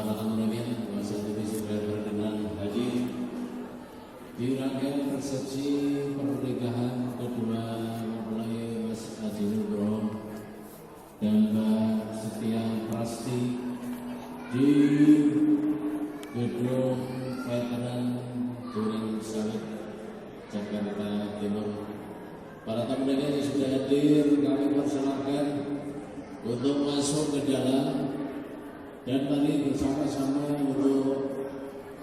para tamu undangan, kuasa jadi sudah berkenan hadir di rangkaian resepsi pernikahan kedua mempelai Mas Haji Nugroho dan Mbak Setia Prasti di gedung Veteran Duren Sawit, Jakarta Timur. Para tamu undangan yang sudah hadir, kami persilahkan untuk masuk ke dalam dan mari bersama-sama untuk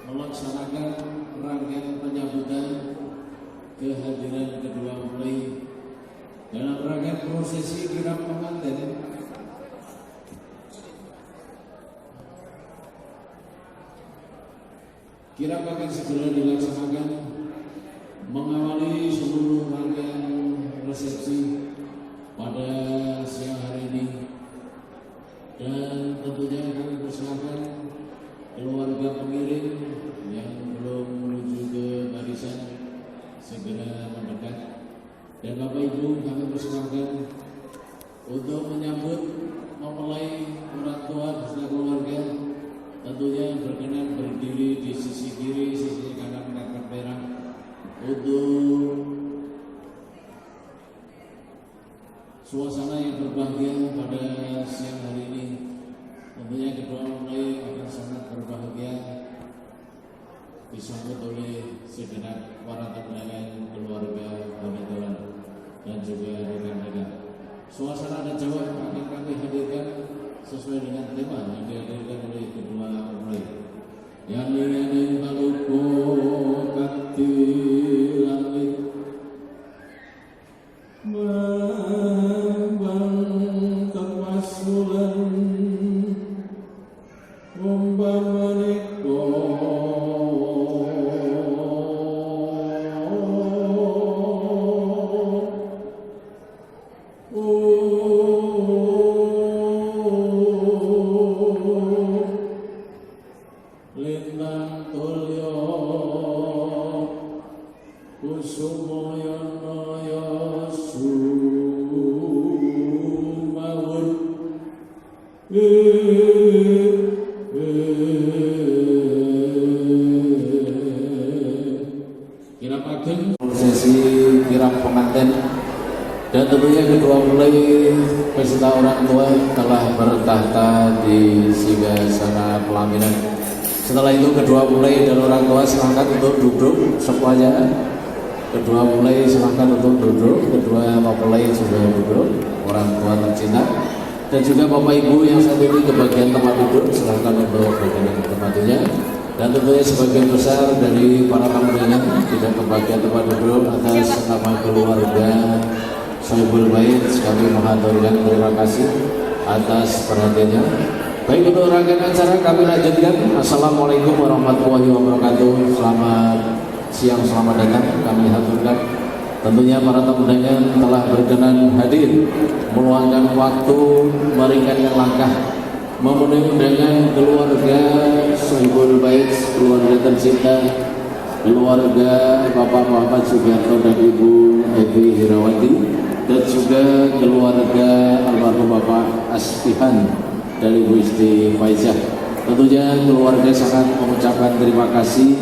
melaksanakan rangkaian penyambutan kehadiran kedua mempelai dalam rangkaian prosesi kirap pengantin. Kirap akan segera dilaksanakan mengawali seluruh rangkaian resepsi pada siang hari ini, dan tentunya kami persilakan keluarga pengiring yang belum menuju ke barisan segera mendekat, dan Bapak Ibu kami persilakan untuk menyambut mempelai orang tua beserta keluarga, tentunya berkenan berdiri di sisi kiri, sisi kanan karpet merah untuk suasana yang berbahagia pada siang hari ini. Tentunya kedua mempelai akan sangat berbahagia disambut oleh segenap para tamu undangan, keluarga, bonetoran, dan juga rekan-rekan. Suasana dan jawab akan kami hadirkan sesuai dengan tema yang dihadirkan oleh kedua mempelai. Yani baluko katilangi Mambang kemasulan Membanguniko Lintang tulyo Kusumoyono Sumawur kirap ageng prosesi kirap pengantin, dan tentunya kedua mempelai beserta orang tua telah bertahta di singgasana pelaminan. Setelah itu kedua mempelai dan orang tua silahkan untuk duduk semuanya. Kedua mempelai silahkan untuk duduk, kedua mempelai sudah duduk, orang tua tercinta, dan juga Bapak Ibu yang saat ini ke bagian tempat duduk silahkan untuk bagian tempatnya. Dan tentunya sebagian besar dari para tamu undangan tidak ke bagian tempat duduk, atas nama keluarga Sohibul Bait kami mengaturkan terima kasih atas perhatiannya. Baik, untuk rangkaian acara kami lanjutkan. Assalamualaikum warahmatullahi wabarakatuh. Selamat siang, selamat datang kami haturkan. Tentunya para tamu undangan telah berkenan hadir meluangkan waktu, meringankan langkah, memenuhi undangan keluarga Sohibul Bait, keluarga tercinta, keluarga Bapak Muhammad Sugiarto dan Ibu Evi Hirawati, dan juga keluarga almarhum Bapak Aspihan dan Ibu Isti Faizah. Tentunya keluarga sangat mengucapkan terima kasih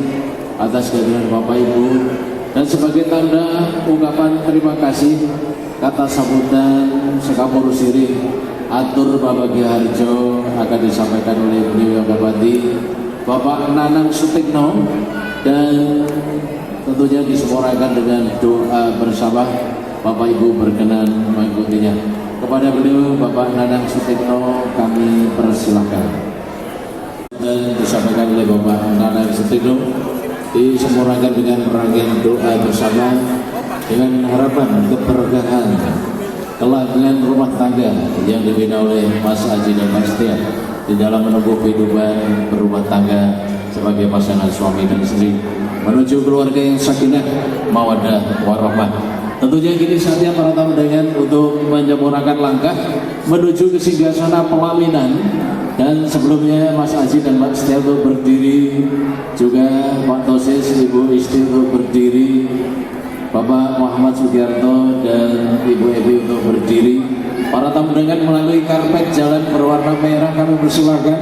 atas kehadiran Bapak Ibu, dan sebagai tanda ungkapan terima kasih, kata sambutan sekapur sirih atur Bapak Harjo akan disampaikan oleh beliau yang hormati Bapak Nanang Sutikno, dan tentunya disempurnakan dengan doa bersama. Bapak Ibu berkenan mengikutinya. Kepada beliau Bapak Nanang Sutikno kami persilahkan, dan disampaikan oleh Bapak Nanang Sutikno disempurnakan dengan rangkaian doa bersama dengan harapan keberkahan kelancaran rumah tangga yang dibina oleh Mas Haji dan Mas Setia di dalam menempuh kehidupan berumah tangga sebagai pasangan suami dan istri menuju keluarga yang sakinah, mawaddah, warahmah. Tentunya kini saatnya para tamu undangan untuk menyempurnakan langkah menuju ke singgasana pelaminan, dan sebelumnya Mas Haji dan Mbak Setia untuk berdiri, juga Pak Tosis, Ibu Isti untuk berdiri, Bapak Muhammad Sugiarto dan Ibu Evi untuk berdiri. Para tamu undangan melalui karpet jalan berwarna merah kami persilakan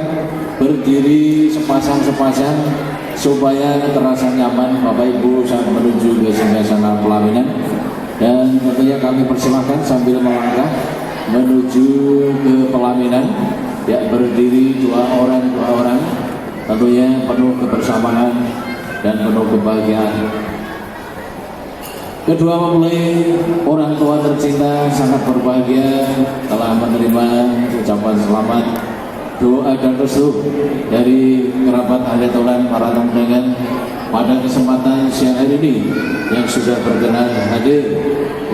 berdiri sepasang-sepasang supaya terasa nyaman Bapak Ibu saat menuju ke singgasana pelaminan. Dan tentunya kami persilahkan sambil melangkah menuju ke pelaminan, ya, berdiri dua orang, tentunya penuh kebersamaan dan penuh kebahagiaan. Kedua mempelai orang tua tercinta sangat berbahagia telah menerima ucapan selamat, doa dan restu dari kerabat ahli tolan para tamu undangan pada kesempatan siang hari ini yang sudah berkenan hadir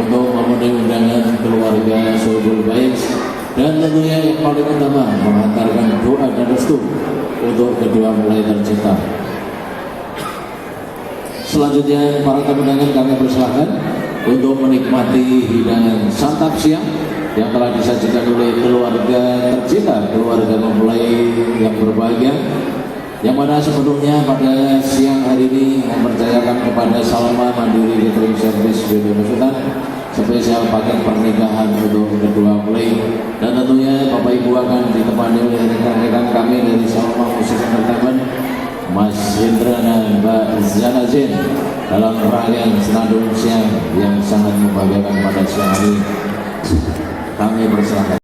untuk memenuhi undangan keluarga Sohibul Bait, dan tentunya yang paling utama mengantarkan doa dan restu untuk kedua mempelai tercinta. Selanjutnya para tamu undangan kami persilahkan untuk menikmati hidangan santap siang yang telah disajikan oleh keluarga tercinta, keluarga mempelai yang berbahagia, yang mana sepenuhnya pada siang hari ini mempercayakan kepada Salma Mandiri Catering Service BD Sultan spesial paket pernikahan untuk kedua mempelai. Dan tentunya Bapak Ibu akan ditemani oleh rekan-rekan kami dari Salma Musik Entertainment, Mas Hendra dan Mbak Zana Zain dalam rangkaian senandung siang yang sangat membahagiakan pada siang hari. Kami persilakan.